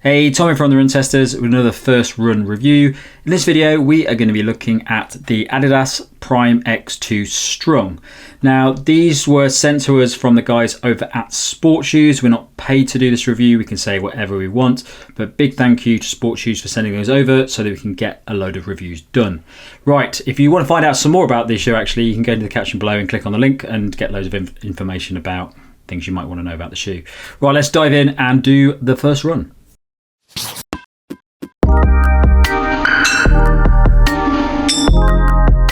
Hey, Tommy from the Run Testers with another first run review. In this video, we are going to be looking at the Adidas Prime X2 Strung. Now, these were sent to us from the guys over at Sport Shoes. We're not paid to do this review. We can say whatever we want, but big thank you to Sport Shoes for sending those over so that we can get a load of reviews done. Right, if you want to find out some more about this shoe, actually, you can go to the caption below and click on the link and get loads of information about things you might want to know about the shoe. Right, let's dive in and do the first run.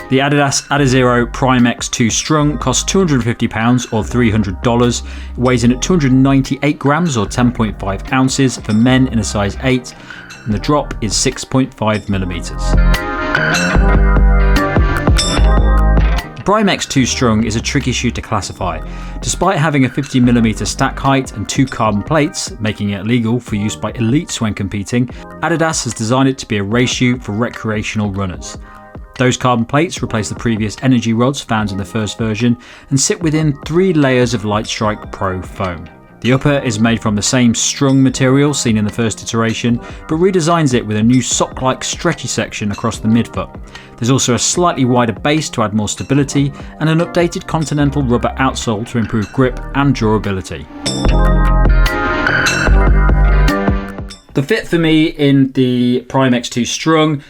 The Adidas Adizero Prime X2 Strung costs £250 or $300. It weighs in at 298 grams or 10.5 ounces for men in a size 8, and the drop is 6.5 millimeters. The Prime X2 Strung is a tricky shoe to classify. Despite having a 50mm stack height and 2 carbon plates, making it legal for use by elites when competing, Adidas has designed it to be a race shoe for recreational runners. Those carbon plates replace the previous energy rods found in the first version and sit within 3 layers of Lightsrike Pro foam. The upper is made from the same strung material seen in the first iteration, but redesigns it with a new sock-like stretchy section across the midfoot. There's also a slightly wider base to add more stability and an updated Continental rubber outsole to improve grip and durability. The fit for me in the Prime X2 Strung,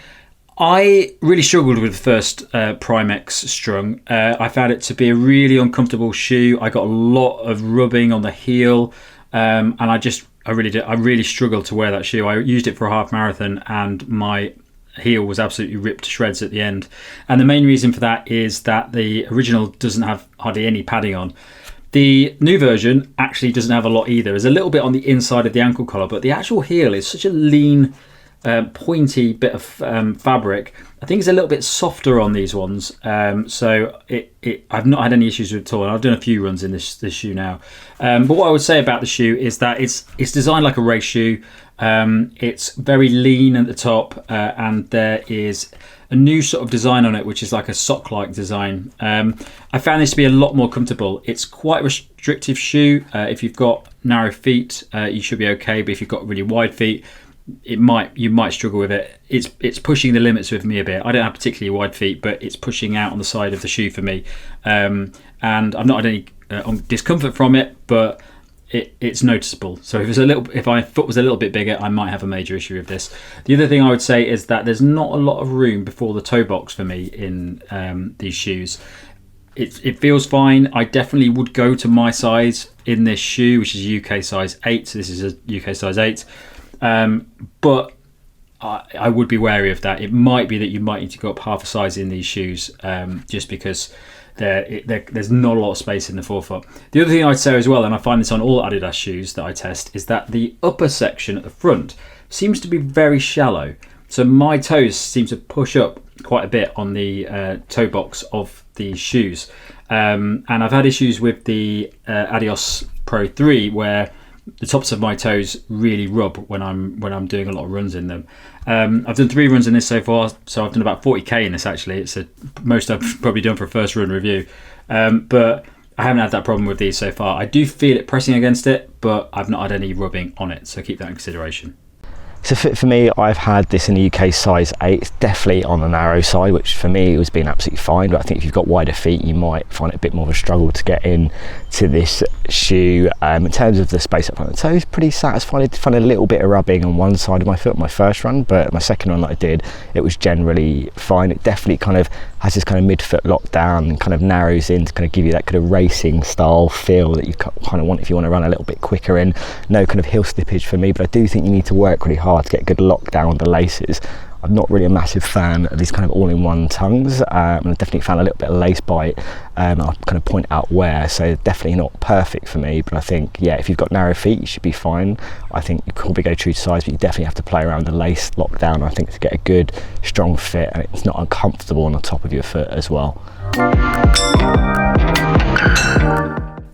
I really struggled with the first Prime X Strung. I found it to be a really uncomfortable shoe. I got a lot of rubbing on the heel, and I really struggled to wear that shoe. I used it for a half marathon, and my heel was absolutely ripped to shreds at the end. And the main reason for that is that the original doesn't have hardly any padding on. The new version actually doesn't have a lot either. There's a little bit on the inside of the ankle collar, but the actual heel is such a lean, pointy bit of fabric. I think it's a little bit softer on these ones, so I've not had any issues with it at all, and I've done a few runs in this shoe now. But what I would say about the shoe is that it's designed like a race shoe. It's very lean at the top, and there is a new sort of design on it, which is like a sock-like design. I found this to be a lot more comfortable. It's quite a restrictive shoe. If you've got narrow feet, you should be okay, but if you've got really wide feet, you might struggle with it. It's pushing the limits with me a bit. I don't have particularly wide feet, but it's pushing out on the side of the shoe for me, and I've not had any discomfort from it, but it's noticeable. So if my foot was a little bit bigger, I might have a major issue with this. The other thing I would say is that there's not a lot of room before the toe box for me in these shoes. It feels fine. I definitely would go to my size in this shoe, which is UK size 8. So this is a UK size 8. But I would be wary of that. It might be that you might need to go up half a size in these shoes, just because there's not a lot of space in the forefoot. The other thing I'd say as well, and I find this on all Adidas shoes that I test, is that the upper section at the front seems to be very shallow. So my toes seem to push up quite a bit on the toe box of these shoes, and I've had issues with the Adidas Pro 3 where the tops of my toes really rub when I'm doing a lot of runs in them. I've done 3 runs in this so far, so I've done about 40k in this actually. It's the most I've probably done for a first run review, but I haven't had that problem with these so far. I do feel it pressing against it, but I've not had any rubbing on it, so keep that in consideration. So for me, I've had this in the UK size 8. It's definitely on the narrow side, which for me has been absolutely fine. But I think if you've got wider feet, you might find it a bit more of a struggle to get in to this shoe. In terms of the space up front of the toes, pretty satisfied. I found a little bit of rubbing on one side of my foot my first run, but my second run that I did, it was generally fine. It definitely kind of has this kind of midfoot lockdown and kind of narrows in to kind of give you that kind of racing style feel that you kind of want if you want to run a little bit quicker, and no kind of heel slippage for me. But I do think you need to work really hard to get good lockdown on the laces. I'm not really a massive fan of these kind of all-in-one tongues, and I definitely found a little bit of lace bite. I'll kind of point out where, so definitely not perfect for me, but I think, yeah, if you've got narrow feet, you should be fine. I think you probably go true to size, but you definitely have to play around the lace lockdown, I think, to get a good, strong fit, and it's not uncomfortable on the top of your foot as well.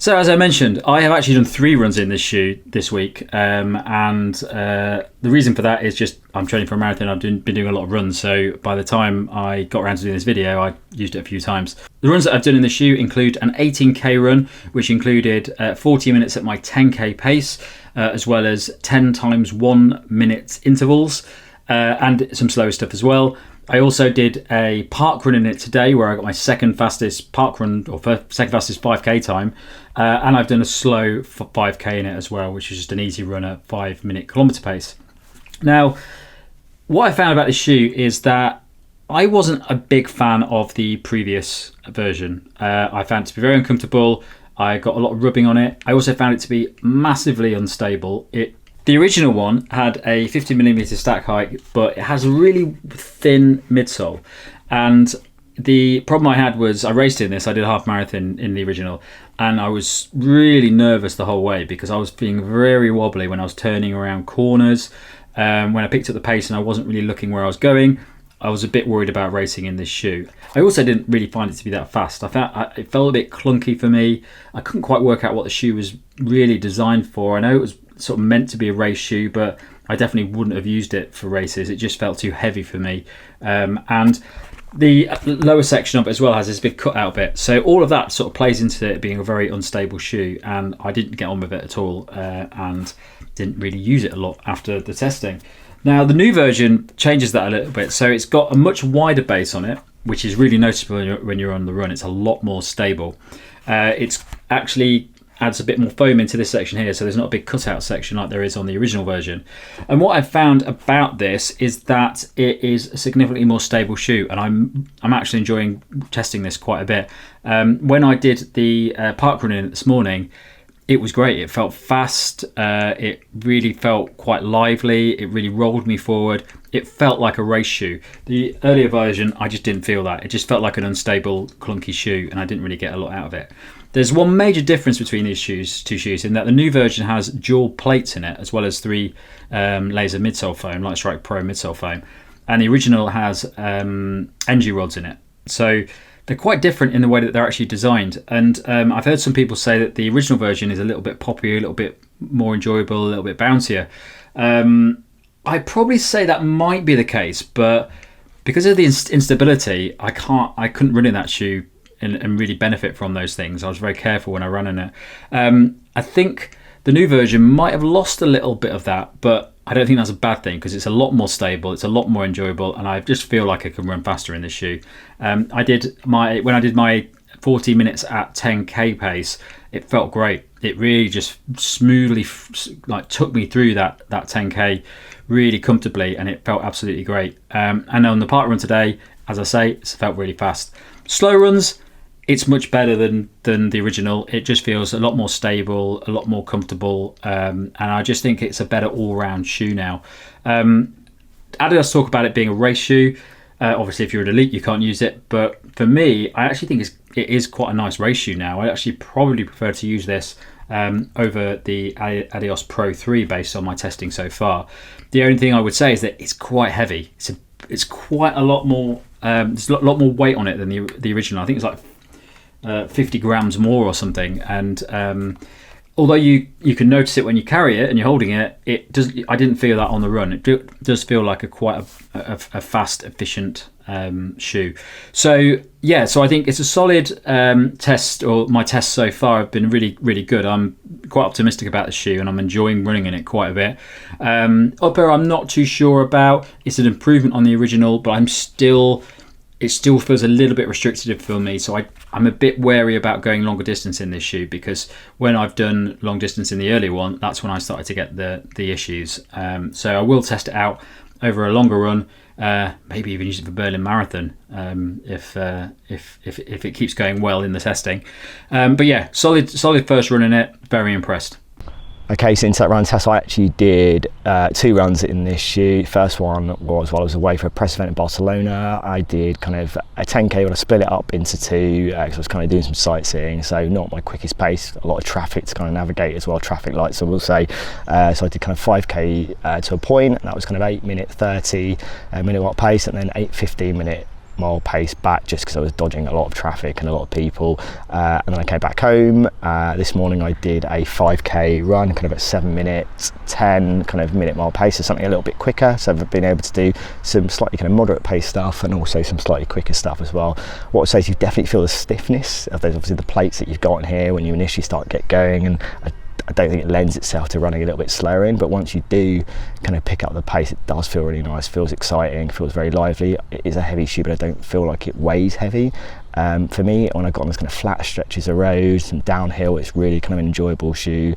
So as I mentioned, I have actually done 3 runs in this shoe this week, and the reason for that is just I'm training for a marathon. I've been doing a lot of runs, so by the time I got around to doing this video, I used it a few times. The runs that I've done in the shoe include an 18k run, which included 40 minutes at my 10k pace, as well as 10 times 1 minute intervals, and some slower stuff as well. I also did a park run in it today, where I got my second fastest park run, or second fastest 5k time, and I've done a slow 5k in it as well, which is just an easy run at 5 minute kilometer pace. Now, what I found about this shoe is that I wasn't a big fan of the previous version. I found it to be very uncomfortable. I got a lot of rubbing on it. I also found it to be massively unstable. The original one had a 50mm stack height, but it has a really thin midsole. And the problem I had was I raced in this. I did a half marathon in the original, and I was really nervous the whole way because I was feeling very wobbly when I was turning around corners. When I picked up the pace and I wasn't really looking where I was going, I was a bit worried about racing in this shoe. I also didn't really find it to be that fast. I found it felt a bit clunky for me. I couldn't quite work out what the shoe was really designed for. I know it was sort of meant to be a race shoe, but I definitely wouldn't have used it for races. It just felt too heavy for me. And the lower section of it as well has this big cutout bit. So all of that sort of plays into it being a very unstable shoe, and I didn't get on with it at all, and didn't really use it a lot after the testing. Now, the new version changes that a little bit. So it's got a much wider base on it, which is really noticeable when you're on the run. It's a lot more stable. It's actually adds a bit more foam into this section here, so there's not a big cutout section like there is on the original version. And what I've found about this is that it is a significantly more stable shoe, and I'm actually enjoying testing this quite a bit. When I did the park run in this morning, it was great. It felt fast. It really felt quite lively. It really rolled me forward. It felt like a race shoe. The earlier version, I just didn't feel that. It just felt like an unstable, clunky shoe, and I didn't really get a lot out of it. There's one major difference between these two shoes, in that the new version has dual plates in it, as well as 3 layers of midsole foam, Lightsrike Pro midsole foam, and the original has NG rods in it. So they're quite different in the way that they're actually designed. And I've heard some people say that the original version is a little bit poppier, a little bit more enjoyable, a little bit bouncier. I'd probably say that might be the case, but because of the instability, I couldn't run in that shoe and really benefit from those things. I was very careful when I ran in it. I think the new version might have lost a little bit of that, but I don't think that's a bad thing because it's a lot more stable, it's a lot more enjoyable, and I just feel like I can run faster in this shoe. When I did my 40 minutes at 10k pace, it felt great. It really just smoothly took me through that 10k really comfortably, and it felt absolutely great. And on the park run today, as I say, it felt really fast. Slow runs, it's much better than the original. It just feels a lot more stable, a lot more comfortable, and I just think it's a better all-round shoe now. Adidas talk about it being a race shoe. Obviously, if you're an elite, you can't use it, but for me, I actually think it is quite a nice race shoe now. I actually probably prefer to use this over the Adidas Pro 3 based on my testing so far. The only thing I would say is that it's quite heavy. It's quite a lot more. There's a lot more weight on it than the original. I think it's like 50 grams more or something, and although you can notice it when you carry it and you're holding it, I didn't feel that on the run. It does feel like quite a fast, efficient shoe. So I think it's a solid test, or my tests so far have been really, really good. I'm quite optimistic about the shoe, and I'm enjoying running in it quite a bit. Upper, I'm not too sure about. It's an improvement on the original, but it still feels a little bit restrictive for me, so I'm a bit wary about going longer distance in this shoe, because when I've done long distance in the earlier one, that's when I started to get the issues. So I will test it out over a longer run, maybe even use it for Berlin Marathon if it keeps going well in the testing. But yeah, solid first run in it. Very impressed. Okay, so into that run test, I actually did 2 runs in this shoe. First one was while I was away for a press event in Barcelona. I did kind of a 10k, but I split it up into 2 because I was kind of doing some sightseeing, so not my quickest pace, a lot of traffic to kind of navigate as well, traffic lights I will say. So I did kind of 5k to a point, and that was kind of 8 minute 30 minute watt pace, and then 8 15 minute mile pace back just because I was dodging a lot of traffic and a lot of people, and then I came back home. This morning I did a 5k run, kind of at 7 minutes 10 kind of minute mile pace, so something a little bit quicker. So I've been able to do some slightly kind of moderate pace stuff and also some slightly quicker stuff as well. What I would say is you definitely feel the stiffness of those, obviously the plates that you've got in here when you initially start to get going, and I don't think it lends itself to running a little bit slower in, but once you do kind of pick up the pace, it does feel really nice, feels exciting, feels very lively. It is a heavy shoe, but I don't feel like it weighs heavy. For me, when I got on this kind of flat stretches of roads and downhill, it's really kind of an enjoyable shoe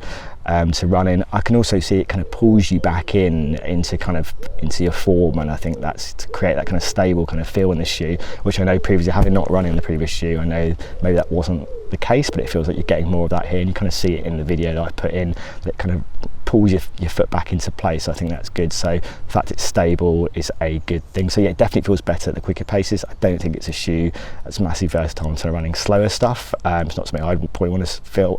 to run in. I can also see it kind of pulls you back into your form, and I think that's to create that kind of stable kind of feel in the shoe, which I know previously, having not run in the previous shoe, I know maybe that wasn't the case, but it feels like you're getting more of that here, and you kind of see it in the video that I put in, that it kind of pulls your foot back into place. I think that's good. So the fact it's stable is a good thing. So yeah, it definitely feels better at the quicker paces. I don't think it's a shoe that's massively versatile into running slower stuff. It's not something I would probably want to feel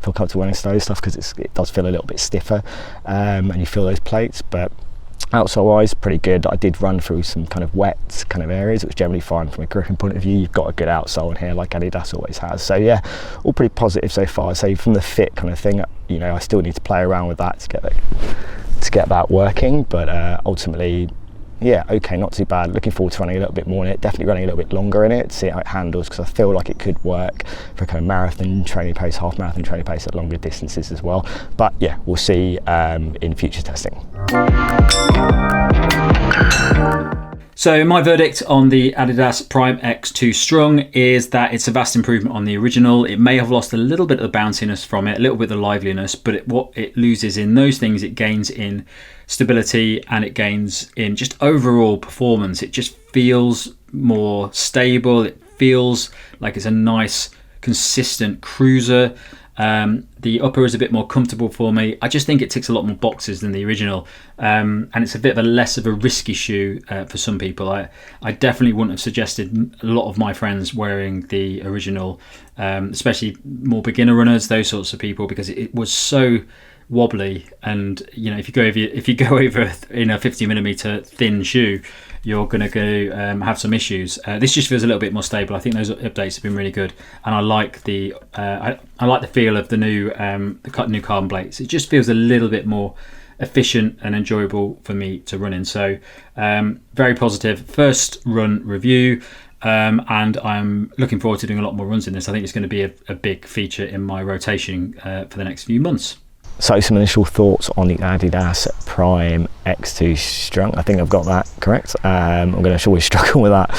comfortable running slow stuff, because it does feel a little bit stiffer, and you feel those plates. But outsole wise, pretty good. I did run through some kind of wet kind of areas, which is generally fine from a gripping point of view. You've got a good outsole in here, like Adidas always has. So yeah, all pretty positive so far. So from the fit kind of thing, I still need to play around with that to get that working. But ultimately, yeah, okay, not too bad. Looking forward to running a little bit more in it, definitely running a little bit longer in it, see how it handles, because I feel like it could work for kind of marathon training pace, half marathon training pace at longer distances as well. But yeah, we'll see in future testing. So my verdict on the Adidas Prime X2 Strung is that it's a vast improvement on the original. It may have lost a little bit of the bounciness from it, a little bit of the liveliness, but what it loses in those things, it gains in stability, and it gains in just overall performance. It just feels more stable. It feels like it's a nice, consistent cruiser. The upper is a bit more comfortable for me. I just think it ticks a lot more boxes than the original, and it's a bit of a less of a risky shoe for some people. I definitely wouldn't have suggested a lot of my friends wearing the original, especially more beginner runners, those sorts of people, because it was so wobbly, and if you go over in a 50mm thin shoe, you're going to go have some issues. This just feels a little bit more stable. I think those updates have been really good, and I like the I like the feel of the new carbon plates. It just feels a little bit more efficient and enjoyable for me to run in. So very positive first run review, and I'm looking forward to doing a lot more runs in this. I think it's going to be a big feature in my rotation for the next few months. So some initial thoughts on the Adidas Prime X2 Strung. I think I've got that correct. I'm going to always struggle with that.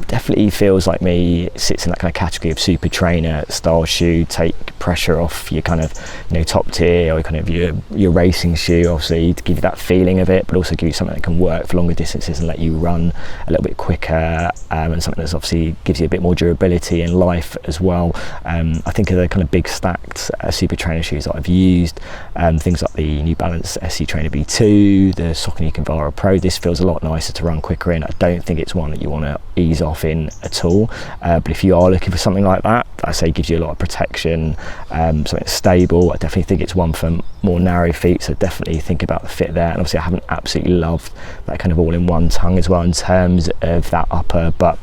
Definitely feels like me, sits in that kind of category of super trainer style shoe, take pressure off your kind of top tier or kind of your racing shoe, obviously, to give you that feeling of it, but also give you something that can work for longer distances and let you run a little bit quicker, and something that's obviously gives you a bit more durability in life as well. I think of the kind of big stacked super trainer shoes that I've used, things like the New Balance SC Trainer V2, the Saucony Convara Pro. This feels a lot nicer to run quicker in. I don't think it's one that you want to ease off in at all, but if you are looking for something like that, I say gives you a lot of protection, something stable. I definitely think it's one for more narrow feet, so definitely think about the fit there. And obviously I haven't absolutely loved that kind of all-in-one tongue as well in terms of that upper, but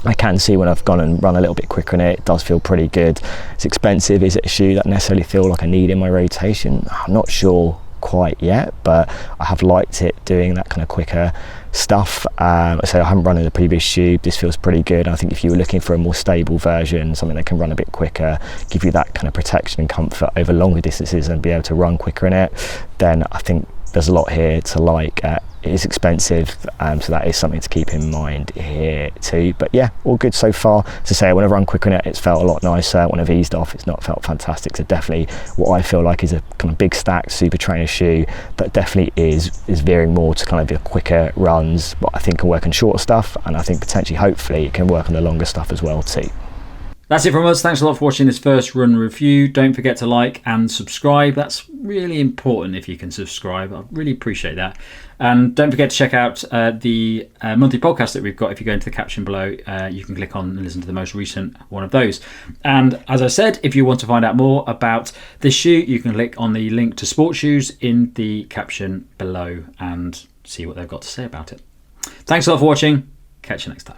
I can see when I've gone and run a little bit quicker in it, it does feel pretty good. It's expensive. Is it a shoe that I necessarily feel like I need in my rotation? I'm not sure quite yet, but I have liked it doing that kind of quicker stuff. So I haven't run in the previous shoe. This feels pretty good. I think if you were looking for a more stable version, something that can run a bit quicker, give you that kind of protection and comfort over longer distances and be able to run quicker in it, then I think there's a lot here to like. It is expensive, so that is something to keep in mind here too. But yeah, all good so far. To say, when I've run quicker in it, it's felt a lot nicer. When I've eased off, it's not felt fantastic. So definitely what I feel like is a kind of big stacked super trainer shoe that definitely is veering more to kind of your quicker runs, but I think can work on shorter stuff, and I think potentially, hopefully, it can work on the longer stuff as well too. That's it from us. Thanks a lot for watching this first run review. Don't forget to like and subscribe. That's really important if you can subscribe. I really appreciate that. And don't forget to check out the monthly podcast that we've got. If you go into the caption below, you can click on and listen to the most recent one of those. And as I said, if you want to find out more about this shoe, you can click on the link to sports shoes in the caption below and see what they've got to say about it. Thanks a lot for watching. Catch you next time.